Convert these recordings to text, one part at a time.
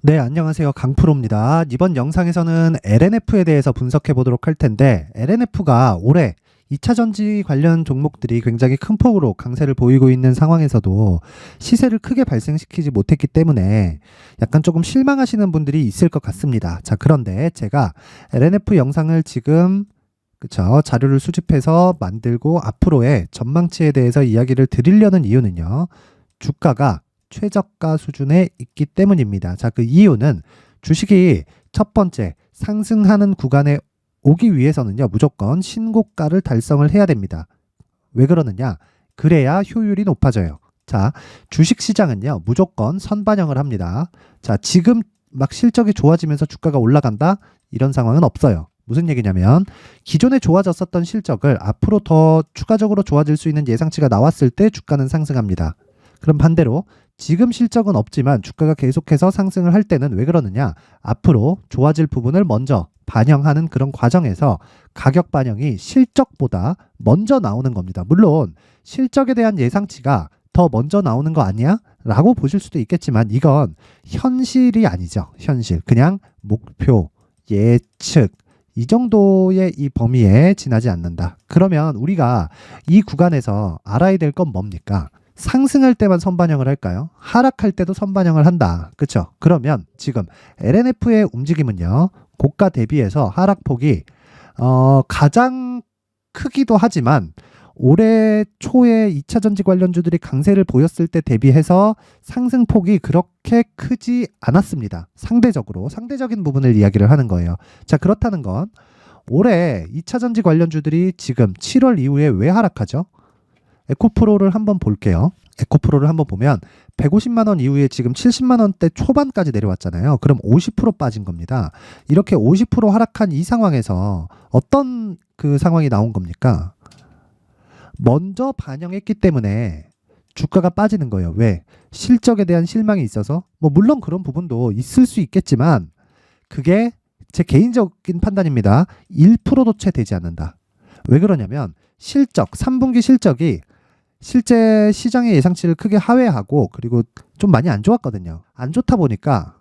네, 안녕하세요. 강프로입니다. 이번 영상에서는 LNF에 대해서 분석해 보도록 할 텐데, LNF가 올해 2차 전지 관련 종목들이 굉장히 큰 폭으로 강세를 보이고 있는 상황에서도 시세를 크게 발생시키지 못했기 때문에 약간 조금 실망하시는 분들이 있을 것 같습니다. 자, 그런데 제가 LNF 영상을 지금 자료를 수집해서 만들고 앞으로의 전망치에 대해서 이야기를 드리려는 이유는요. 주가가 최저가 수준에 있기 때문입니다. 자, 그 이유는 주식이 첫 번째 상승하는 구간에 오기 위해서는요, 무조건 신고가를 달성을 해야 됩니다. 왜 그러느냐? 그래야 효율이 높아져요. 자, 주식 시장은요, 무조건 선반영을 합니다. 자, 지금 막 실적이 좋아지면서 주가가 올라간다? 이런 상황은 없어요. 무슨 얘기냐면 기존에 좋아졌었던 실적을 앞으로 더 추가적으로 좋아질 수 있는 예상치가 나왔을 때 주가는 상승합니다. 그럼 반대로 지금 실적은 없지만 주가가 계속해서 상승을 할 때는 왜 그러느냐? 앞으로 좋아질 부분을 먼저 반영하는 그런 과정에서 가격 반영이 실적보다 먼저 나오는 겁니다. 물론 실적에 대한 예상치가 더 먼저 나오는 거 아니야? 라고 보실 수도 있겠지만 이건 현실이 아니죠. 현실. 그냥 목표, 예측, 이 정도의 이 범위에 지나지 않는다. 그러면 우리가 이 구간에서 알아야 될 건 뭡니까? 상승할 때만 선반영을 할까요? 하락할 때도 선반영을 한다. 그렇죠? 그러면 지금 LNF의 움직임은요. 고가 대비해서 하락폭이 가장 크기도 하지만 올해 초에 2차 전지 관련주들이 강세를 보였을 때 대비해서 상승폭이 그렇게 크지 않았습니다. 상대적인 부분을 이야기를 하는 거예요. 자, 그렇다는 건 올해 2차 전지 관련주들이 지금 7월 이후에 왜 하락하죠? 에코프로를 한번 볼게요. 에코프로를 한번 보면 150만 원 이후에 지금 70만 원대 초반까지 내려왔잖아요. 그럼 50% 빠진 겁니다. 이렇게 50% 하락한 이 상황에서 어떤 그 상황이 나온 겁니까? 먼저 반영했기 때문에 주가가 빠지는 거예요. 왜? 실적에 대한 실망이 있어서 물론 그런 부분도 있을 수 있겠지만 그게 제 개인적인 판단입니다. 1%도 채 되지 않는다. 왜 그러냐면 실적, 3분기 실적이 실제 시장의 예상치를 크게 하회하고 그리고 좀 많이 안 좋았거든요. 안 좋다 보니까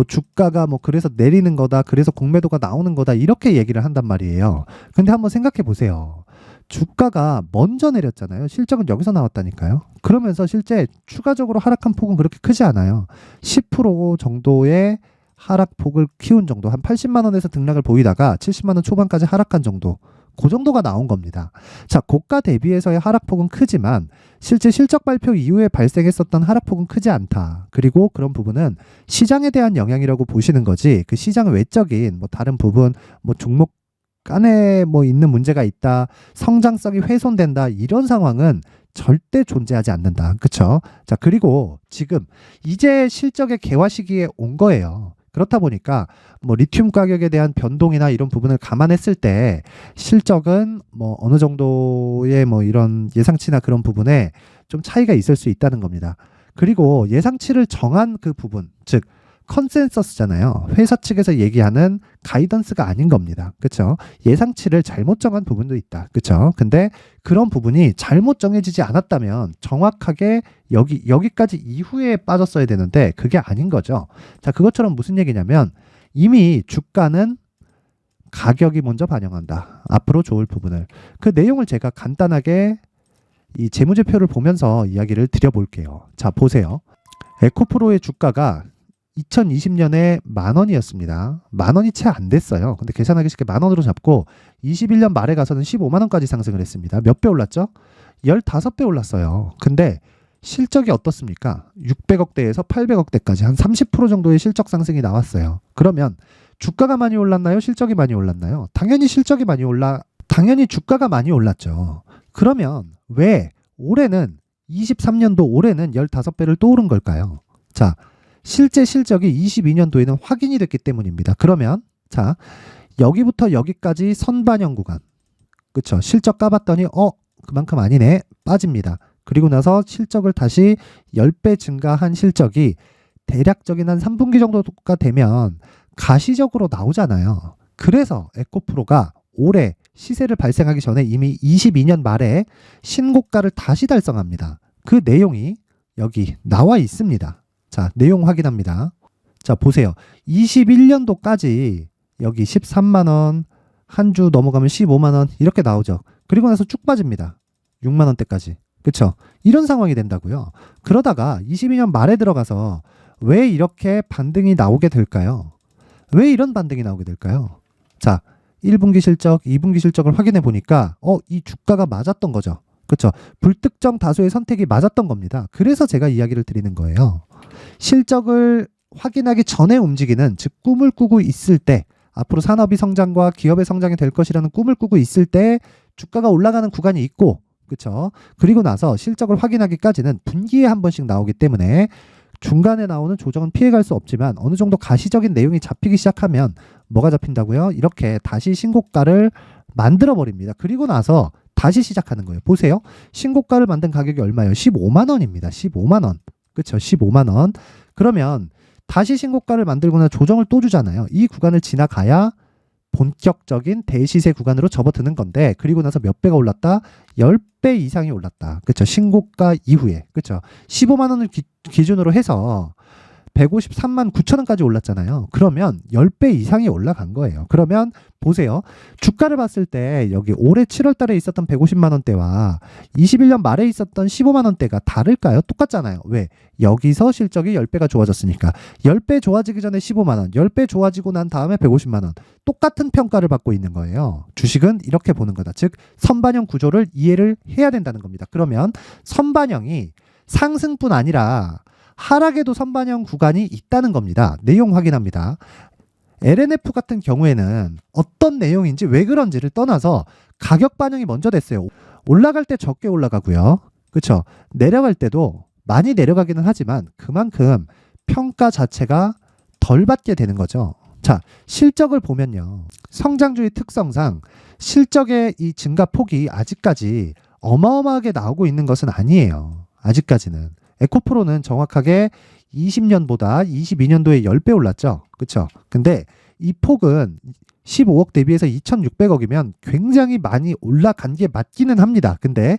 주가가 그래서 내리는 거다, 그래서 공매도가 나오는 거다 이렇게 얘기를 한단 말이에요. 근데 한번 생각해 보세요. 주가가 먼저 내렸잖아요. 실적은 여기서 나왔다니까요. 그러면서 실제 추가적으로 하락한 폭은 그렇게 크지 않아요. 10% 정도의 하락폭을 키운 정도, 한 80만 원에서 등락을 보이다가 70만 원 초반까지 하락한 정도, 그 정도가 나온 겁니다. 자, 고가 대비해서의 하락폭은 크지만 실제 실적 발표 이후에 발생했었던 하락폭은 크지 않다. 그리고 그런 부분은 시장에 대한 영향이라고 보시는 거지, 그 시장 외적인 다른 부분, 종목 간에 있는 문제가 있다, 성장성이 훼손된다, 이런 상황은 절대 존재하지 않는다. 그쵸? 자, 그리고 지금 이제 실적의 개화 시기에 온 거예요. 그렇다 보니까 리튬 가격에 대한 변동이나 이런 부분을 감안했을 때 실적은 어느 정도의 이런 예상치나 그런 부분에 좀 차이가 있을 수 있다는 겁니다. 그리고 예상치를 정한 그 부분, 즉 컨센서스잖아요. 회사 측에서 얘기하는 가이던스가 아닌 겁니다. 그렇죠? 예상치를 잘못 정한 부분도 있다. 그렇죠? 근데 그런 부분이 잘못 정해지지 않았다면 정확하게 여기까지 이후에 빠졌어야 되는데 그게 아닌 거죠. 자, 그것처럼 무슨 얘기냐면 이미 주가는 가격이 먼저 반영한다. 앞으로 좋을 부분을. 그 내용을 제가 간단하게 이 재무제표를 보면서 이야기를 드려볼게요. 자, 보세요. 에코프로의 주가가 2020년에 10,000원이었습니다. 10,000원이 채 안 됐어요. 근데 계산하기 쉽게 10,000원으로 잡고 21년 말에 가서는 15만 원까지 상승을 했습니다. 몇 배 올랐죠? 15배 올랐어요. 근데 실적이 어떻습니까? 600억대에서 800억대까지 한 30% 정도의 실적 상승이 나왔어요. 그러면 주가가 많이 올랐나요? 실적이 많이 올랐나요? 당연히 당연히 주가가 많이 올랐죠. 그러면 왜 올해는 23년도 올해는 15배를 또 오른 걸까요? 자, 실제 실적이 22년도에는 확인이 됐기 때문입니다. 그러면 자, 여기부터 여기까지 선반영 구간. 그쵸? 실적 까봤더니 그만큼 아니네. 빠집니다. 그리고 나서 실적을 다시 10배 증가한 실적이 대략적인 한 3분기 정도가 되면 가시적으로 나오잖아요. 그래서 에코프로가 올해 시세를 발생하기 전에 이미 22년 말에 신고가를 다시 달성합니다. 그 내용이 여기 나와 있습니다. 자, 내용 확인합니다. 자, 보세요. 21년도까지 여기 13만 원, 한 주 넘어가면 15만 원 이렇게 나오죠. 그리고 나서 쭉 빠집니다. 6만 원대까지. 그쵸? 이런 상황이 된다고요. 그러다가 22년 말에 들어가서 왜 이렇게 반등이 나오게 될까요? 왜 이런 반등이 나오게 될까요? 자, 1분기 실적, 2분기 실적을 확인해 보니까 이 주가가 맞았던 거죠. 그렇죠? 불특정 다수의 선택이 맞았던 겁니다. 그래서 제가 이야기를 드리는 거예요. 실적을 확인하기 전에 움직이는, 즉 꿈을 꾸고 있을 때, 앞으로 산업이 성장과 기업의 성장이 될 것이라는 꿈을 꾸고 있을 때 주가가 올라가는 구간이 있고, 그렇죠? 그리고 나서 실적을 확인하기까지는 분기에 한 번씩 나오기 때문에 중간에 나오는 조정은 피해갈 수 없지만 어느 정도 가시적인 내용이 잡히기 시작하면 뭐가 잡힌다고요? 이렇게 다시 신고가를 만들어 버립니다. 그리고 나서 다시 시작하는 거예요. 보세요. 신고가를 만든 가격이 얼마예요? 15만 원입니다. 15만 원. 그렇죠? 15만 원. 그러면 다시 신고가를 만들거나 조정을 또 주잖아요. 이 구간을 지나가야 본격적인 대시세 구간으로 접어드는 건데, 그리고 나서 몇 배가 올랐다? 10배 이상이 올랐다. 그렇죠? 신고가 이후에. 그렇죠? 15만 원을 기준으로 해서 153만 9천 원까지 올랐잖아요. 그러면 10배 이상이 올라간 거예요. 그러면 보세요. 주가를 봤을 때 여기 올해 7월 달에 있었던 150만 원대와 21년 말에 있었던 15만 원대가 다를까요? 똑같잖아요. 왜? 여기서 실적이 10배가 좋아졌으니까. 10배 좋아지기 전에 15만 원, 10배 좋아지고 난 다음에 150만 원. 똑같은 평가를 받고 있는 거예요. 주식은 이렇게 보는 거다. 즉 선반영 구조를 이해를 해야 된다는 겁니다. 그러면 선반영이 상승뿐 아니라 하락에도 선반영 구간이 있다는 겁니다. 내용 확인합니다. LNF 같은 경우에는 어떤 내용인지 왜 그런지를 떠나서 가격 반영이 먼저 됐어요. 올라갈 때 적게 올라가고요. 그렇죠? 내려갈 때도 많이 내려가기는 하지만 그만큼 평가 자체가 덜 받게 되는 거죠. 자, 실적을 보면요. 성장주의 특성상 실적의 이 증가폭이 아직까지 어마어마하게 나오고 있는 것은 아니에요. 아직까지는. 에코프로는 정확하게 20년보다 22년도에 10배 올랐죠. 그렇죠? 근데 이 폭은 15억 대비해서 2,600억이면 굉장히 많이 올라간 게 맞기는 합니다. 근데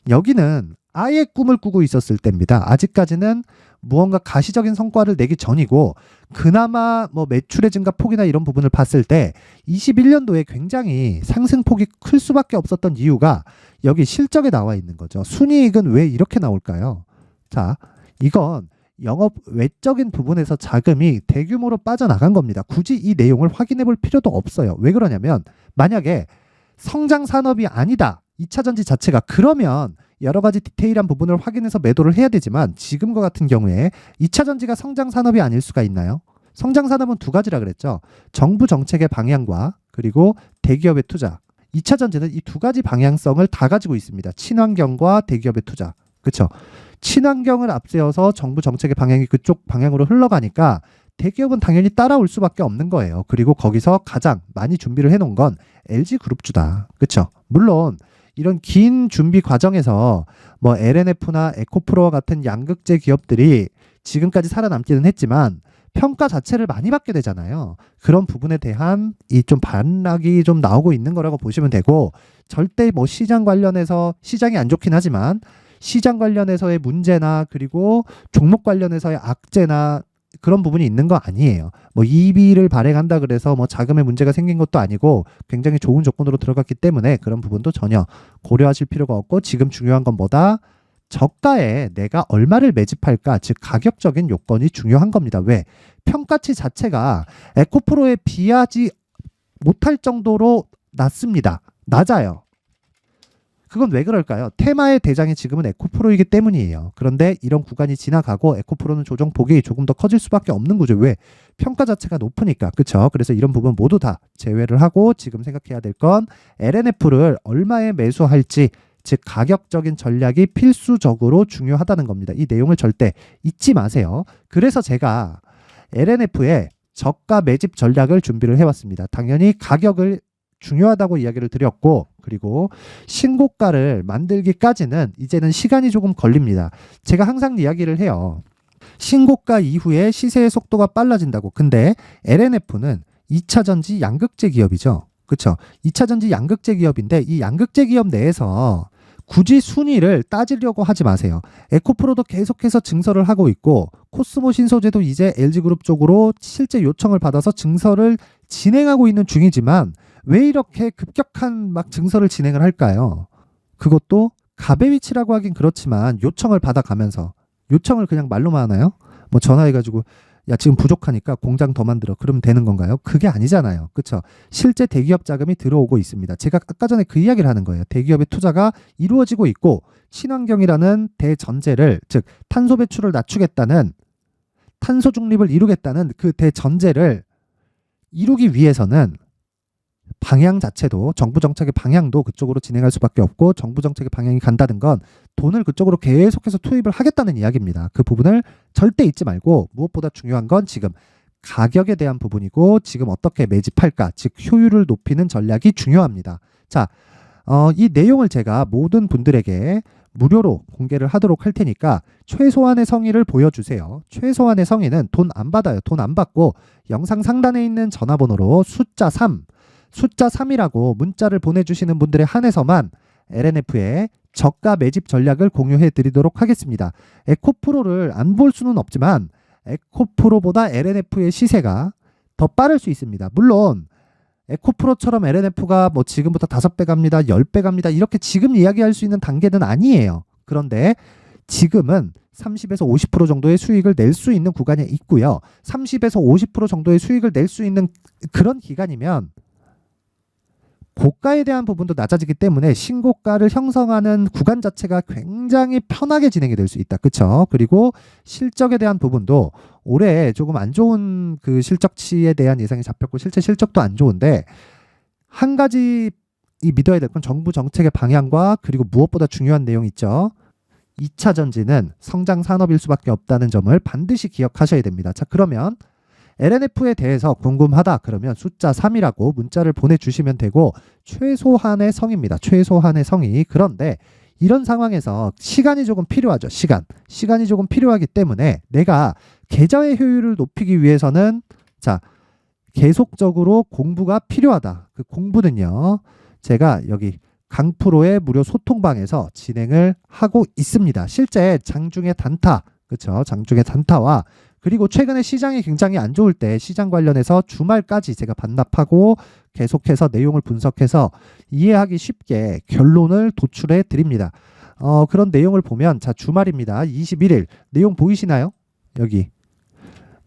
여기는 아예 꿈을 꾸고 있었을 때입니다. 아직까지는 무언가 가시적인 성과를 내기 전이고, 그나마 뭐 매출의 증가 폭이나 이런 부분을 봤을 때 21년도에 굉장히 상승폭이 클 수밖에 없었던 이유가 여기 실적에 나와 있는 거죠. 순이익은 왜 이렇게 나올까요? 자, 이건 영업 외적인 부분에서 자금이 대규모로 빠져나간 겁니다. 굳이 이 내용을 확인해 볼 필요도 없어요. 왜 그러냐면 만약에 성장 산업이 아니다, 2차 전지 자체가, 그러면 여러 가지 디테일한 부분을 확인해서 매도를 해야 되지만 지금과 같은 경우에 2차 전지가 성장 산업이 아닐 수가 있나요? 성장 산업은 두 가지라 그랬죠. 정부 정책의 방향과 그리고 대기업의 투자. 2차 전지는 이 두 가지 방향성을 다 가지고 있습니다. 친환경과 대기업의 투자. 그렇죠? 친환경을 앞세워서 정부 정책의 방향이 그쪽 방향으로 흘러가니까 대기업은 당연히 따라올 수밖에 없는 거예요. 그리고 거기서 가장 많이 준비를 해놓은 건 LG그룹주다. 그렇죠? 물론 이런 긴 준비 과정에서 뭐 LNF나 에코프로와 같은 양극재 기업들이 지금까지 살아남기는 했지만 평가 자체를 많이 받게 되잖아요. 그런 부분에 대한 이 좀 반락이 좀 나오고 있는 거라고 보시면 되고, 절대 뭐 시장 관련해서 시장이 안 좋긴 하지만 시장 관련해서의 문제나 그리고 종목 관련해서의 악재나 그런 부분이 있는 거 아니에요. 뭐 EB를 발행한다 그래서 뭐 자금에 문제가 생긴 것도 아니고 굉장히 좋은 조건으로 들어갔기 때문에 그런 부분도 전혀 고려하실 필요가 없고, 지금 중요한 건 뭐다? 저가에 내가 얼마를 매집할까, 즉 가격적인 요건이 중요한 겁니다. 왜? 평가치 자체가 에코프로에 비하지 못할 정도로 낮습니다. 낮아요. 그건 왜 그럴까요? 테마의 대장이 지금은 에코프로이기 때문이에요. 그런데 이런 구간이 지나가고 에코프로는 조정폭이 조금 더 커질 수밖에 없는 구조. 왜? 평가 자체가 높으니까. 그렇죠? 그래서 이런 부분 모두 다 제외를 하고 지금 생각해야 될 건 LNF를 얼마에 매수할지, 즉 가격적인 전략이 필수적으로 중요하다는 겁니다. 이 내용을 절대 잊지 마세요. 그래서 제가 LNF의 저가 매집 전략을 준비를 해왔습니다. 당연히 가격을 중요하다고 이야기를 드렸고, 그리고 신고가를 만들기까지는 이제는 시간이 조금 걸립니다. 제가 항상 이야기를 해요. 신고가 이후에 시세의 속도가 빨라진다고. 근데 LNF는 2차 전지 양극재 기업이죠. 그렇죠? 2차 전지 양극재 기업인데 이 양극재 기업 내에서 굳이 순위를 따지려고 하지 마세요. 에코프로도 계속해서 증설을 하고 있고 코스모 신소재도 이제 LG그룹 쪽으로 실제 요청을 받아서 증설을 진행하고 있는 중이지만 왜 이렇게 급격한 막 증설을 진행을 할까요? 그것도 갑의 위치라고 하긴 그렇지만 요청을 받아가면서 요청을 그냥 말로만 하나요? 뭐 전화해가지고 야 지금 부족하니까 공장 더 만들어 그러면 되는 건가요? 그게 아니잖아요. 그렇죠? 실제 대기업 자금이 들어오고 있습니다. 제가 아까 전에 그 이야기를 하는 거예요. 대기업의 투자가 이루어지고 있고 친환경이라는 대전제를 즉 탄소 배출을 낮추겠다는 탄소 중립을 이루겠다는 그 대전제를 이루기 위해서는 방향 자체도 정부 정책의 방향도 그쪽으로 진행할 수밖에 없고 정부 정책의 방향이 간다는 건 돈을 그쪽으로 계속해서 투입을 하겠다는 이야기입니다. 그 부분을 절대 잊지 말고 무엇보다 중요한 건 지금 가격에 대한 부분이고 지금 어떻게 매집할까 즉 효율을 높이는 전략이 중요합니다. 자, 이 내용을 제가 모든 분들에게 무료로 공개를 하도록 할 테니까 최소한의 성의를 보여주세요. 최소한의 성의는 돈 안 받아요. 돈 안 받고 영상 상단에 있는 전화번호로 숫자 3이라고 문자를 보내주시는 분들에 한해서만 LNF의 저가 매집 전략을 공유해 드리도록 하겠습니다. 에코프로를 안 볼 수는 없지만 에코프로보다 LNF의 시세가 더 빠를 수 있습니다. 물론 에코프로처럼 LNF가 뭐 지금부터 5배 갑니다, 10배 갑니다 이렇게 지금 이야기할 수 있는 단계는 아니에요. 그런데 지금은 30에서 50% 정도의 수익을 낼 수 있는 구간에 있고요. 30에서 50% 정도의 수익을 낼 수 있는 그런 기간이면 고가에 대한 부분도 낮아지기 때문에 신고가를 형성하는 구간 자체가 굉장히 편하게 진행이 될 수 있다. 그렇죠? 그리고 실적에 대한 부분도 올해 조금 안 좋은 그 실적치에 대한 예상이 잡혔고 실제 실적도 안 좋은데 한 가지 이 믿어야 될 건 정부 정책의 방향과 그리고 무엇보다 중요한 내용이 있죠. 2차 전지는 성장 산업일 수밖에 없다는 점을 반드시 기억하셔야 됩니다. 자, 그러면 LNF에 대해서 궁금하다 그러면 숫자 3이라고 문자를 보내주시면 되고 최소한의 성입니다. 최소한의 성의. 그런데 이런 상황에서 시간이 조금 필요하죠. 시간이 조금 필요하기 때문에 내가 계좌의 효율을 높이기 위해서는 자 계속적으로 공부가 필요하다. 그 공부는요. 제가 여기 강프로의 무료 소통방에서 진행을 하고 있습니다. 실제 장중의 단타, 그렇죠? 장중의 단타와 그리고 최근에 시장이 굉장히 안 좋을 때 시장 관련해서 주말까지 제가 반납하고 계속해서 내용을 분석해서 이해하기 쉽게 결론을 도출해 드립니다. 그런 내용을 보면 자 주말입니다. 21일 내용 보이시나요? 여기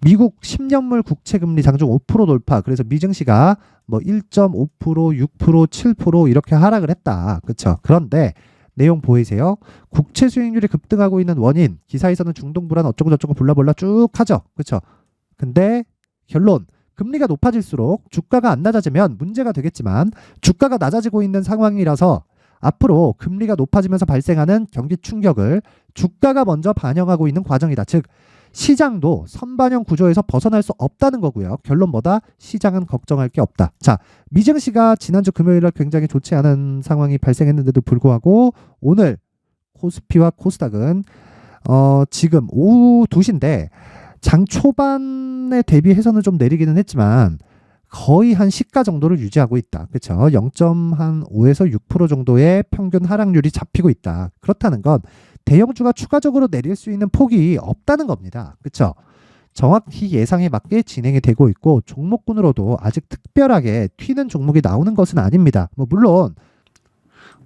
미국 10년물 국채금리 장중 5% 돌파. 그래서 미증시가 뭐 1.5%, 6%, 7% 이렇게 하락을 했다. 그렇죠? 그런데 내용 보이세요? 국채 수익률이 급등하고 있는 원인, 기사에서는 중동 불안 어쩌고 저쩌고 불라불라 쭉 하죠. 그렇죠? 근데 결론, 금리가 높아질수록 주가가 안 낮아지면 문제가 되겠지만 주가가 낮아지고 있는 상황이라서 앞으로 금리가 높아지면서 발생하는 경기 충격을 주가가 먼저 반영하고 있는 과정이다. 즉 시장도 선반영 구조에서 벗어날 수 없다는 거고요. 결론 뭐다? 시장은 걱정할 게 없다. 자, 미증시가 지난주 금요일날 굉장히 좋지 않은 상황이 발생했는데도 불구하고 오늘 코스피와 코스닥은 지금 오후 2시인데 장 초반에 대비해서는 좀 내리기는 했지만 거의 한 시가 정도를 유지하고 있다. 그렇죠? 0.5에서 6% 정도의 평균 하락률이 잡히고 있다. 그렇다는 건 대형주가 추가적으로 내릴 수 있는 폭이 없다는 겁니다. 그렇죠? 정확히 예상에 맞게 진행이 되고 있고 종목군으로도 아직 특별하게 튀는 종목이 나오는 것은 아닙니다. 뭐 물론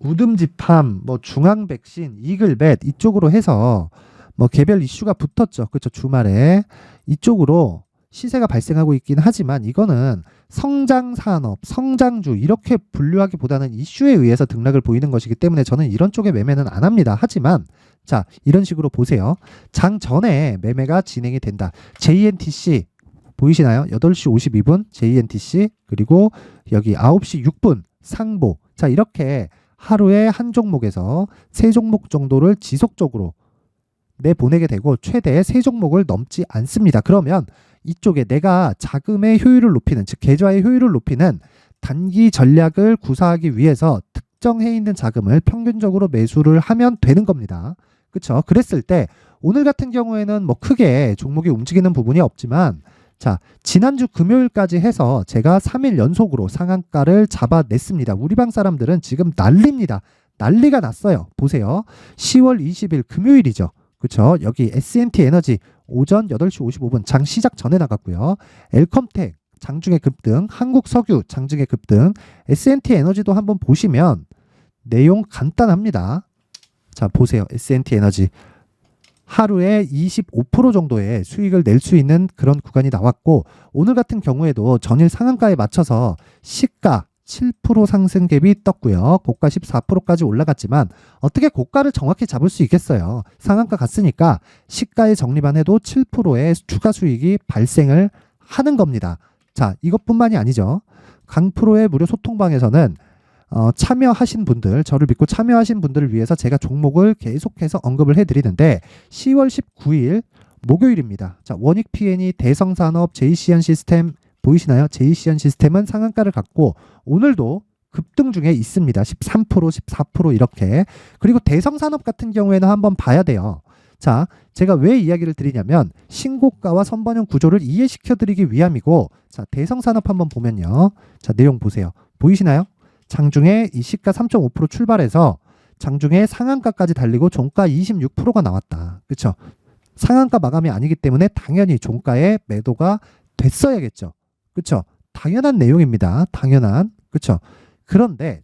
우듬지팜, 뭐 중앙백신, 이글벳 이쪽으로 해서 뭐 개별 이슈가 붙었죠. 그렇죠? 주말에 이쪽으로 시세가 발생하고 있긴 하지만 이거는 성장산업, 성장주 이렇게 분류하기보다는 이슈에 의해서 등락을 보이는 것이기 때문에 저는 이런 쪽의 매매는 안 합니다. 하지만 자 이런 식으로 보세요. 장 전에 매매가 진행이 된다. JNTC 보이시나요? 8시 52분 JNTC 그리고 여기 9시 6분 상보. 자 이렇게 하루에 한 종목에서 3종목 정도를 지속적으로 내보내게 되고 최대 3종목을 넘지 않습니다. 그러면 이쪽에 내가 자금의 효율을 높이는 즉 계좌의 효율을 높이는 단기 전략을 구사하기 위해서 특정해 있는 자금을 평균적으로 매수를 하면 되는 겁니다. 그렇죠? 그랬을 때 오늘 같은 경우에는 뭐 크게 종목이 움직이는 부분이 없지만 자 지난주 금요일까지 해서 제가 3일 연속으로 상한가를 잡아냈습니다. 우리 방 사람들은 지금 난립니다. 난리가 났어요. 보세요. 10월 20일 금요일이죠. 그쵸? 여기 S&T 에너지 오전 8시 55분 장 시작 전에 나갔고요. 엘컴텍 장중에 급등, 한국석유 장중에 급등, S&T 에너지도 한번 보시면 내용 간단합니다. 자, 보세요. S&T 에너지 하루에 25% 정도의 수익을 낼 수 있는 그런 구간이 나왔고, 오늘 같은 경우에도 전일 상한가에 맞춰서 시가 7% 상승 갭이 떴고요. 고가 14%까지 올라갔지만 어떻게 고가를 정확히 잡을 수 있겠어요. 상한가 갔으니까 시가에 적립만 해도 7%의 추가 수익이 발생을 하는 겁니다. 자, 이것뿐만이 아니죠. 강프로의 무료 소통방에서는 참여하신 분들, 저를 믿고 참여하신 분들을 위해서 제가 종목을 계속해서 언급을 해드리는데 10월 19일 목요일입니다. 자, 원익 PN이 대성산업 JCN 시스템 보이시나요? JCN 시스템은 상한가를 갖고 오늘도 급등 중에 있습니다. 13%, 14% 이렇게. 그리고 대성산업 같은 경우에는 한번 봐야 돼요. 자, 제가 왜 이야기를 드리냐면 신고가와 선반영 구조를 이해시켜 드리기 위함이고, 자, 대성산업 한번 보면요. 자, 내용 보세요. 보이시나요? 장중에 이 시가 3.5% 출발해서 장중에 상한가까지 달리고 종가 26%가 나왔다. 그렇죠? 상한가 마감이 아니기 때문에 당연히 종가에 매도가 됐어야겠죠. 그렇죠? 당연한 내용입니다. 당연한. 그렇죠? 그런데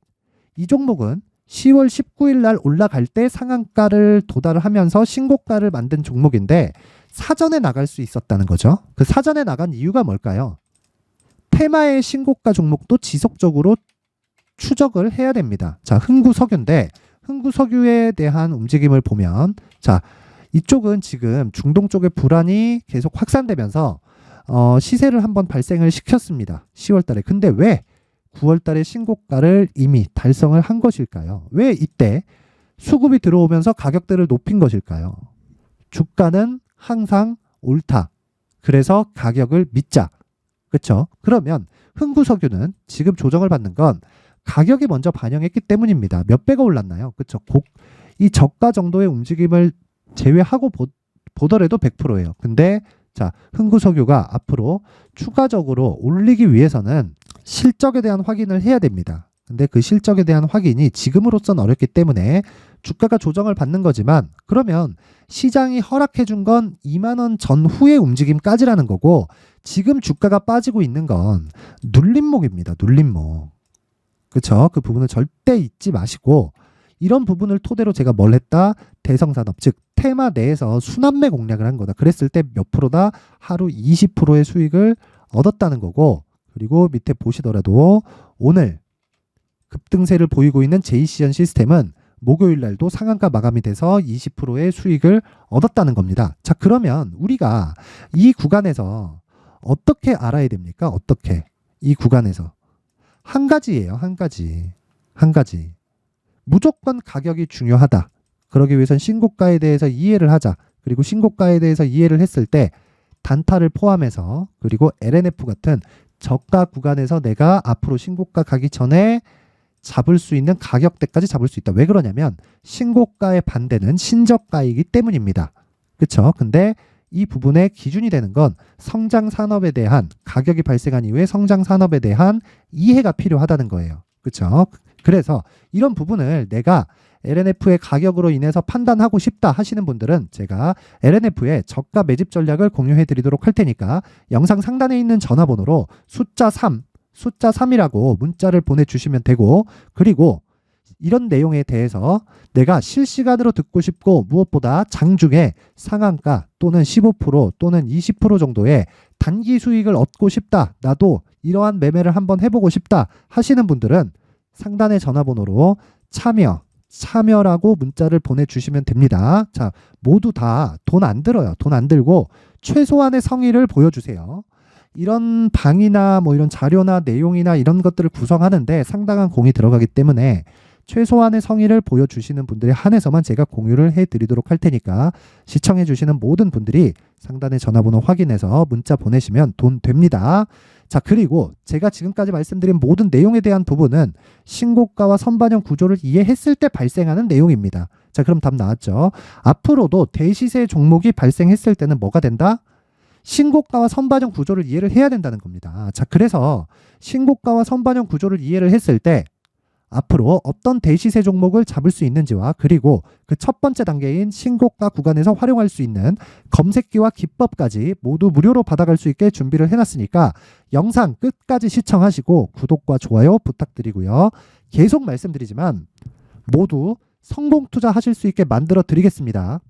이 종목은 10월 19일 날 올라갈 때 상한가를 도달을 하면서 신고가를 만든 종목인데 사전에 나갈 수 있었다는 거죠. 그 사전에 나간 이유가 뭘까요? 테마의 신고가 종목도 지속적으로 추적을 해야 됩니다. 자, 흥구석유인데 흥구석유에 대한 움직임을 보면, 자, 이쪽은 지금 중동 쪽의 불안이 계속 확산되면서 시세를 한번 발생을 시켰습니다. 10월 달에. 근데 왜 9월 달에 신고가를 이미 달성을 한 것일까요? 왜 이때 수급이 들어오면서 가격대를 높인 것일까요? 주가는 항상 옳다. 그래서 가격을 믿자. 그렇죠? 그러면 흥구석유는 지금 조정을 받는 건 가격이 먼저 반영했기 때문입니다. 몇 배가 올랐나요? 그렇죠? 이 저가 정도의 움직임을 제외하고 보더라도 100%예요. 근데 자, 흥구석유가 앞으로 추가적으로 올리기 위해서는 실적에 대한 확인을 해야 됩니다. 근데 그 실적에 대한 확인이 지금으로선 어렵기 때문에 주가가 조정을 받는 거지만, 그러면 시장이 허락해 준 건 2만 원 전후의 움직임까지라는 거고, 지금 주가가 빠지고 있는 건 눌림목입니다. 눌림목. 그렇죠? 그 부분을 절대 잊지 마시고, 이런 부분을 토대로 제가 뭘 했다? 대성산업, 즉 테마 내에서 순환매 공략을 한 거다. 그랬을 때 몇 프로다? 하루 20%의 수익을 얻었다는 거고, 그리고 밑에 보시더라도 오늘 급등세를 보이고 있는 JCN 시스템은 목요일 날도 상한가 마감이 돼서 20%의 수익을 얻었다는 겁니다. 자, 그러면 우리가 이 구간에서 어떻게 알아야 됩니까? 어떻게? 이 구간에서 한 가지예요. 한 가지. 한 가지. 무조건 가격이 중요하다. 그러기 위해선 신고가에 대해서 이해를 하자. 그리고 신고가에 대해서 이해를 했을 때 단타를 포함해서, 그리고 LNF 같은 저가 구간에서 내가 앞으로 신고가 가기 전에 잡을 수 있는 가격대까지 잡을 수 있다. 왜 그러냐면 신고가의 반대는 신저가이기 때문입니다. 그렇죠? 근데 이 부분의 기준이 되는 건 성장 산업에 대한, 가격이 발생한 이후에 성장 산업에 대한 이해가 필요하다는 거예요. 그렇죠? 그래서 이런 부분을 내가 LNF의 가격으로 인해서 판단하고 싶다 하시는 분들은 제가 LNF의 저가 매집 전략을 공유해 드리도록 할 테니까 영상 상단에 있는 전화번호로 숫자 3이라고 문자를 보내주시면 되고, 그리고 이런 내용에 대해서 내가 실시간으로 듣고 싶고 무엇보다 장중에 상한가 또는 15% 또는 20% 정도의 단기 수익을 얻고 싶다, 나도 이러한 매매를 한번 해보고 싶다 하시는 분들은 상단의 전화번호로 참여라고 문자를 보내주시면 됩니다. 자, 모두 다 돈 안 들어요. 돈 안 들고 최소한의 성의를 보여주세요. 이런 방이나 뭐 이런 자료나 내용이나 이런 것들을 구성하는데 상당한 공이 들어가기 때문에 최소한의 성의를 보여주시는 분들에 한해서만 제가 공유를 해드리도록 할 테니까 시청해주시는 모든 분들이 상단의 전화번호 확인해서 문자 보내시면 돈 됩니다. 자, 그리고 제가 지금까지 말씀드린 모든 내용에 대한 부분은 신고가와 선반영 구조를 이해했을 때 발생하는 내용입니다. 자, 그럼 답 나왔죠? 앞으로도 대시세 종목이 발생했을 때는 뭐가 된다? 신고가와 선반영 구조를 이해를 해야 된다는 겁니다. 자, 그래서 신고가와 선반영 구조를 이해를 했을 때 앞으로 어떤 대시세 종목을 잡을 수 있는지와 그리고 그 첫 번째 단계인 신고가 구간에서 활용할 수 있는 검색기와 기법까지 모두 무료로 받아갈 수 있게 준비를 해놨으니까 영상 끝까지 시청하시고 구독과 좋아요 부탁드리고요. 계속 말씀드리지만 모두 성공 투자하실 수 있게 만들어 드리겠습니다.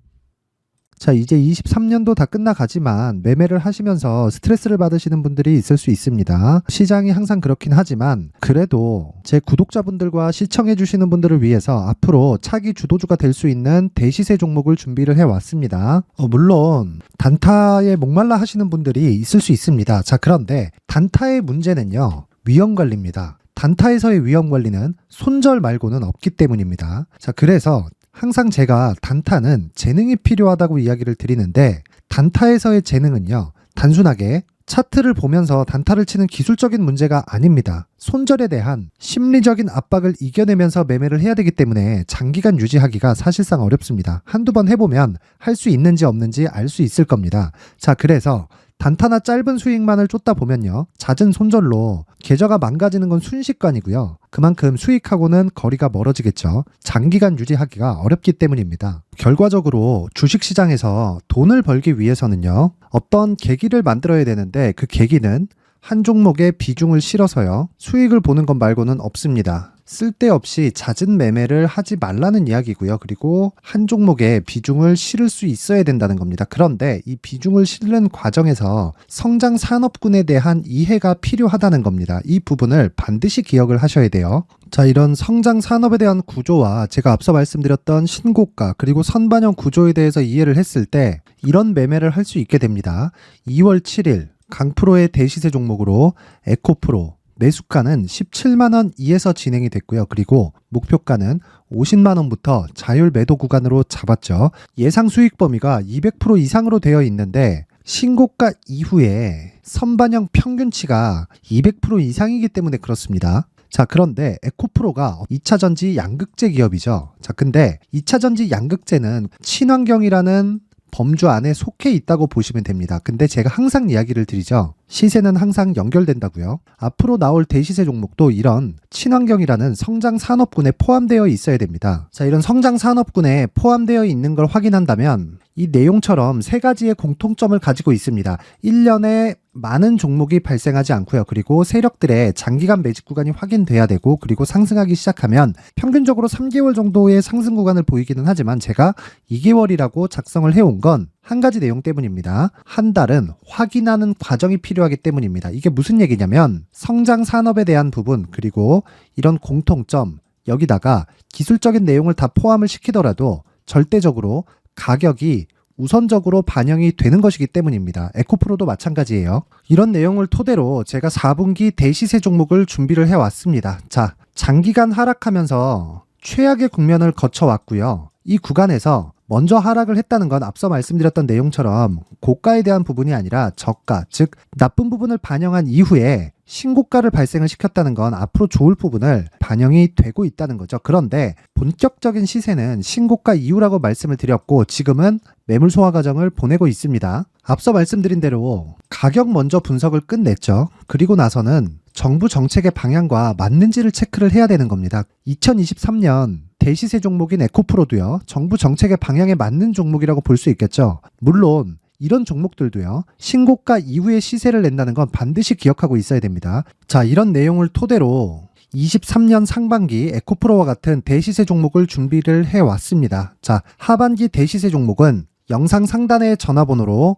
자, 이제 23년도 다 끝나가지만 매매를 하시면서 스트레스를 받으시는 분들이 있을 수 있습니다. 시장이 항상 그렇긴 하지만 그래도 제 구독자분들과 시청해 주시는 분들을 위해서 앞으로 차기 주도주가 될 수 있는 대시세 종목을 준비를 해왔습니다. 물론 단타에 목말라 하시는 분들이 있을 수 있습니다. 자, 그런데 단타의 문제는요, 위험관리입니다. 단타에서의 위험관리는 손절 말고는 없기 때문입니다. 자, 그래서 항상 제가 단타는 재능이 필요하다고 이야기를 드리는데 단타에서의 재능은요, 단순하게 차트를 보면서 단타를 치는 기술적인 문제가 아닙니다. 손절에 대한 심리적인 압박을 이겨내면서 매매를 해야 되기 때문에 장기간 유지하기가 사실상 어렵습니다. 한두 번 해보면 할 수 있는지 없는지 알 수 있을 겁니다. 자, 그래서 단타나 짧은 수익만을 쫓다 보면요, 잦은 손절로 계좌가 망가지는 건 순식간이고요. 그만큼 수익하고는 거리가 멀어지겠죠. 장기간 유지하기가 어렵기 때문입니다. 결과적으로 주식시장에서 돈을 벌기 위해서는요, 어떤 계기를 만들어야 되는데 그 계기는 한 종목에 비중을 실어서요, 수익을 보는 것 말고는 없습니다. 쓸데없이 잦은 매매를 하지 말라는 이야기고요. 그리고 한 종목에 비중을 실을 수 있어야 된다는 겁니다. 그런데 이 비중을 실는 과정에서 성장 산업군에 대한 이해가 필요하다는 겁니다. 이 부분을 반드시 기억을 하셔야 돼요. 자, 이런 성장 산업에 대한 구조와 제가 앞서 말씀드렸던 신고가 그리고 선반영 구조에 대해서 이해를 했을 때 이런 매매를 할 수 있게 됩니다. 2월 7일 강프로의 대시세 종목으로 에코프로 매수가는 17만원 이에서 진행이 됐고요. 그리고 목표가는 50만원부터 자율 매도 구간으로 잡았죠. 예상 수익 범위가 200% 이상으로 되어 있는데 신고가 이후에 선반영 평균치가 200% 이상이기 때문에 그렇습니다. 자, 그런데 에코프로가 2차전지 양극재 기업이죠. 자, 근데 2차전지 양극재는 친환경이라는 범주 안에 속해 있다고 보시면 됩니다. 근데 제가 항상 이야기를 드리죠. 시세는 항상 연결된다고요. 앞으로 나올 대시세 종목도 이런 친환경이라는 성장 산업군에 포함되어 있어야 됩니다. 자, 이런 성장 산업군에 포함되어 있는 걸 확인한다면 이 내용처럼 세 가지의 공통점을 가지고 있습니다. 1년에 많은 종목이 발생하지 않고요. 그리고 세력들의 장기간 매집 구간이 확인돼야 되고, 그리고 상승하기 시작하면 평균적으로 3개월 정도의 상승 구간을 보이기는 하지만 제가 2개월이라고 작성을 해온 건 한 가지 내용 때문입니다. 한 달은 확인하는 과정이 필요하기 때문입니다. 이게 무슨 얘기냐면 성장 산업에 대한 부분 그리고 이런 공통점, 여기다가 기술적인 내용을 다 포함을 시키더라도 절대적으로 가격이 우선적으로 반영이 되는 것이기 때문입니다. 에코프로도 마찬가지예요. 이런 내용을 토대로 제가 4분기 대시세 종목을 준비를 해왔습니다. 자, 장기간 하락하면서 최악의 국면을 거쳐왔고요. 이 구간에서 먼저 하락을 했다는 건 앞서 말씀드렸던 내용처럼 고가에 대한 부분이 아니라 저가, 즉 나쁜 부분을 반영한 이후에 신고가를 발생을 시켰다는 건 앞으로 좋을 부분을 반영이 되고 있다는 거죠. 그런데 본격적인 시세는 신고가 이후라고 말씀을 드렸고 지금은 매물 소화 과정을 보내고 있습니다. 앞서 말씀드린 대로 가격 먼저 분석을 끝냈죠. 그리고 나서는 정부 정책의 방향과 맞는지를 체크를 해야 되는 겁니다. 2023년 대시세 종목인 에코프로도요, 정부 정책의 방향에 맞는 종목이라고 볼 수 있겠죠. 물론 이런 종목들도요, 신고가 이후에 시세를 낸다는 건 반드시 기억하고 있어야 됩니다. 자, 이런 내용을 토대로 23년 상반기 에코프로와 같은 대시세 종목을 준비를 해왔습니다. 자, 하반기 대시세 종목은 영상 상단의 전화번호로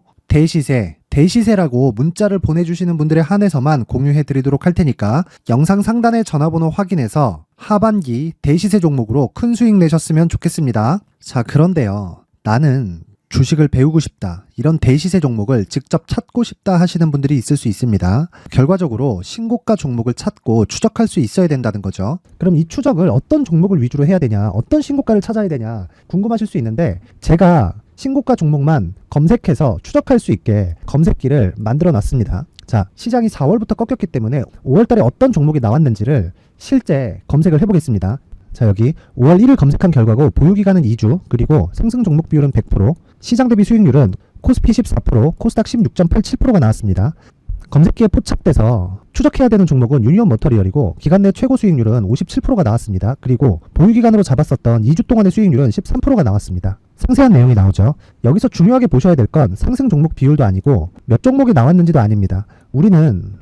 대시세라고 문자를 보내주시는 분들에 한해서만 공유해 드리도록 할 테니까 영상 상단의 전화번호 확인해서 하반기 대시세 종목으로 큰 수익 내셨으면 좋겠습니다. 자, 그런데요, 나는 주식을 배우고 싶다, 이런 대시세 종목을 직접 찾고 싶다 하시는 분들이 있을 수 있습니다. 결과적으로 신고가 종목을 찾고 추적할 수 있어야 된다는 거죠. 그럼 이 추적을 어떤 종목을 위주로 해야 되냐, 어떤 신고가를 찾아야 되냐 궁금하실 수 있는데 제가 신고가 종목만 검색해서 추적할 수 있게 검색기를 만들어 놨습니다. 자, 시장이 4월부터 꺾였기 때문에 5월달에 어떤 종목이 나왔는지를 실제 검색을 해보겠습니다. 자, 여기 5월 1일 검색한 결과고 보유기간은 2주, 그리고 상승 종목 비율은 100%, 시장 대비 수익률은 코스피 14%, 코스닥 16.87%가 나왔습니다. 검색기에 포착돼서 추적해야 되는 종목은 유니온 머터리얼이고 기간 내 최고 수익률은 57%가 나왔습니다. 그리고 보유기간으로 잡았었던 2주 동안의 수익률은 13%가 나왔습니다. 상세한 내용이 나오죠. 여기서 중요하게 보셔야 될 건 상승 종목 비율도 아니고 몇 종목이 나왔는지도 아닙니다. 우리는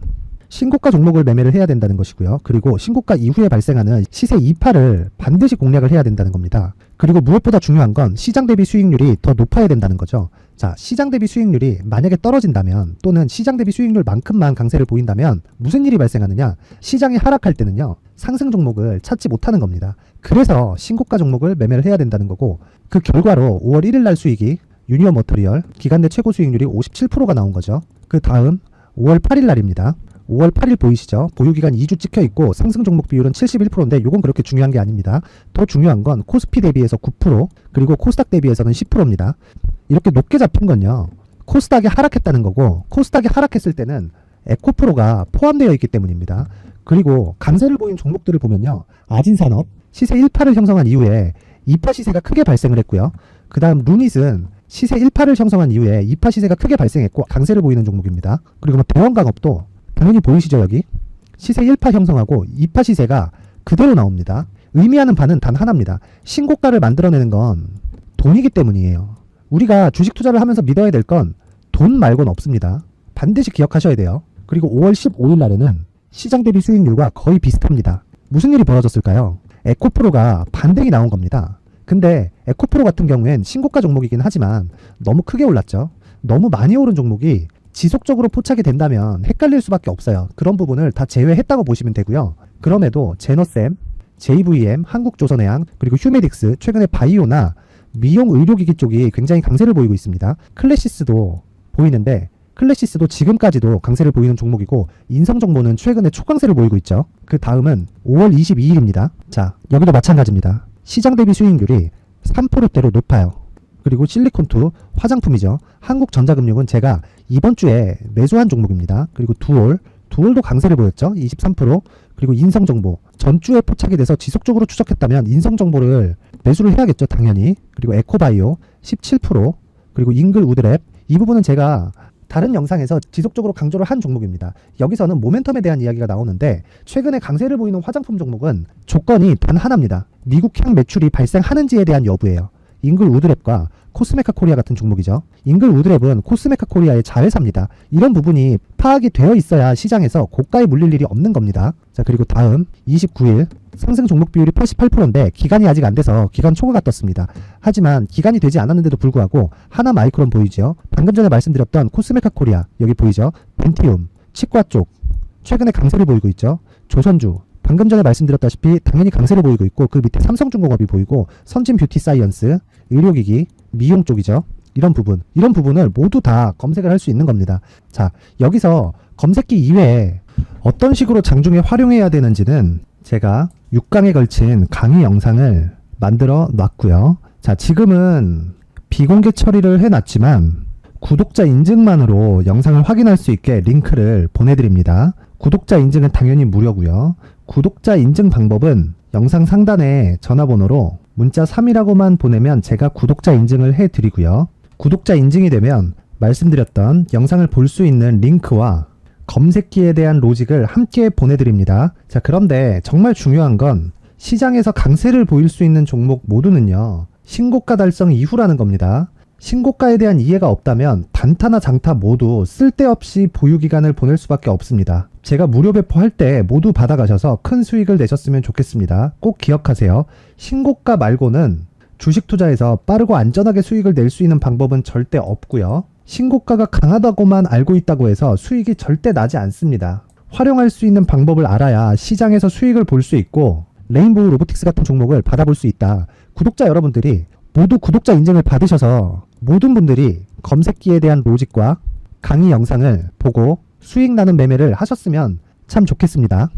신고가 종목을 매매를 해야 된다는 것이고요. 그리고 신고가 이후에 발생하는 시세 이파를 반드시 공략을 해야 된다는 겁니다. 그리고 무엇보다 중요한 건 시장 대비 수익률이 더 높아야 된다는 거죠. 자, 시장 대비 수익률이 만약에 떨어진다면 또는 시장 대비 수익률만큼만 강세를 보인다면 무슨 일이 발생하느냐? 시장이 하락할 때는요. 상승 종목을 찾지 못하는 겁니다. 그래서 신고가 종목을 매매를 해야 된다는 거고 그 결과로 5월 1일 날 수익이 유니온 머터리얼 기간 내 최고 수익률이 57%가 나온 거죠. 그 다음 5월 8일 날입니다. 5월 8일 보이시죠? 보유기간 2주 찍혀 있고 상승 종목 비율은 71%인데 이건 그렇게 중요한 게 아닙니다. 더 중요한 건 코스피 대비해서 9% 그리고 코스닥 대비해서는 10%입니다. 이렇게 높게 잡힌 건요. 코스닥이 하락했다는 거고 코스닥이 하락했을 때는 에코프로가 포함되어 있기 때문입니다. 그리고 강세를 보인 종목들을 보면요. 아진산업 시세 1파를 형성한 이후에 2파 시세가 크게 발생을 했고요. 그 다음 루닛은 시세 1파를 형성한 이후에 2파 시세가 크게 발생했고 강세를 보이는 종목입니다. 그리고 뭐 대원강업도 당연히 보이시죠 여기? 시세 1파 형성하고 2파 시세가 그대로 나옵니다. 의미하는 바는 단 하나입니다. 신고가를 만들어내는 건 돈이기 때문이에요. 우리가 주식 투자를 하면서 믿어야 될 건 돈 말고는 없습니다. 반드시 기억하셔야 돼요. 그리고 5월 15일 날에는 시장 대비 수익률과 거의 비슷합니다. 무슨 일이 벌어졌을까요? 에코프로가 반등이 나온 겁니다. 근데 에코프로 같은 경우엔 신고가 종목이긴 하지만 너무 크게 올랐죠. 너무 많이 오른 종목이 지속적으로 포착이 된다면 헷갈릴 수밖에 없어요. 그런 부분을 다 제외했다고 보시면 되고요. 그럼에도 제너셈, JVM, 한국조선해양, 그리고 휴메딕스, 최근에 바이오나 미용 의료기기 쪽이 굉장히 강세를 보이고 있습니다. 클래시스도 보이는데 클래시스도 지금까지도 강세를 보이는 종목이고 인성정보는 최근에 초강세를 보이고 있죠. 그 다음은 5월 22일입니다. 자, 여기도 마찬가지입니다. 시장 대비 수익률이 3%대로 높아요. 그리고 실리콘2 화장품이죠. 한국전자금융은 제가 이번 주에 매수한 종목입니다. 그리고 두올도 강세를 보였죠. 23%. 그리고 인성정보 전주에 포착이 돼서 지속적으로 추적했다면 인성정보를 매수를 해야겠죠. 당연히. 그리고 에코바이오 17%. 그리고 잉글 우드랩 이 부분은 제가 다른 영상에서 지속적으로 강조를 한 종목입니다. 여기서는 모멘텀에 대한 이야기가 나오는데 최근에 강세를 보이는 화장품 종목은 조건이 단 하나입니다. 미국향 매출이 발생하는지에 대한 여부예요. 잉글 우드랩과 코스메카 코리아 같은 종목이죠. 잉글 우드랩은 코스메카 코리아의 자회사입니다. 이런 부분이 파악이 되어 있어야 시장에서 고가에 물릴 일이 없는 겁니다. 자, 그리고 다음 29일 상승 종목 비율이 88%인데 기간이 아직 안 돼서 기간 초과가 떴습니다. 하지만 기간이 되지 않았는데도 불구하고 하나 마이크론 보이죠. 방금 전에 말씀드렸던 코스메카 코리아 여기 보이죠. 벤티움, 치과 쪽 최근에 강세를 보이고 있죠. 조선주 방금 전에 말씀드렸다시피 당연히 강세를 보이고 있고 그 밑에 삼성중공업이 보이고 선진 뷰티 사이언스, 의료기기, 미용 쪽이죠. 이런 부분을 모두 다 검색을 할 수 있는 겁니다. 자, 여기서 검색기 이외에 어떤 식으로 장중에 활용해야 되는지는 제가 6강에 걸친 강의 영상을 만들어 놨고요. 자, 지금은 비공개 처리를 해놨지만 구독자 인증만으로 영상을 확인할 수 있게 링크를 보내드립니다. 구독자 인증은 당연히 무료고요. 구독자 인증 방법은 영상 상단에 전화번호로 문자 3이라고만 보내면 제가 구독자 인증을 해드리고요. 구독자 인증이 되면 말씀드렸던 영상을 볼 수 있는 링크와 검색기에 대한 로직을 함께 보내드립니다. 자, 그런데 정말 중요한 건 시장에서 강세를 보일 수 있는 종목 모두는요. 신고가 달성 이후라는 겁니다. 신고가에 대한 이해가 없다면 단타나 장타 모두 쓸데없이 보유기간을 보낼 수밖에 없습니다. 제가 무료 배포할 때 모두 받아가셔서 큰 수익을 내셨으면 좋겠습니다. 꼭 기억하세요. 신고가 말고는 주식 투자에서 빠르고 안전하게 수익을 낼 수 있는 방법은 절대 없고요. 신고가가 강하다고만 알고 있다고 해서 수익이 절대 나지 않습니다. 활용할 수 있는 방법을 알아야 시장에서 수익을 볼 수 있고 레인보우 로보틱스 같은 종목을 받아볼 수 있다. 구독자 여러분들이 모두 구독자 인증을 받으셔서 모든 분들이 검색기에 대한 로직과 강의 영상을 보고 수익 나는 매매를 하셨으면 참 좋겠습니다.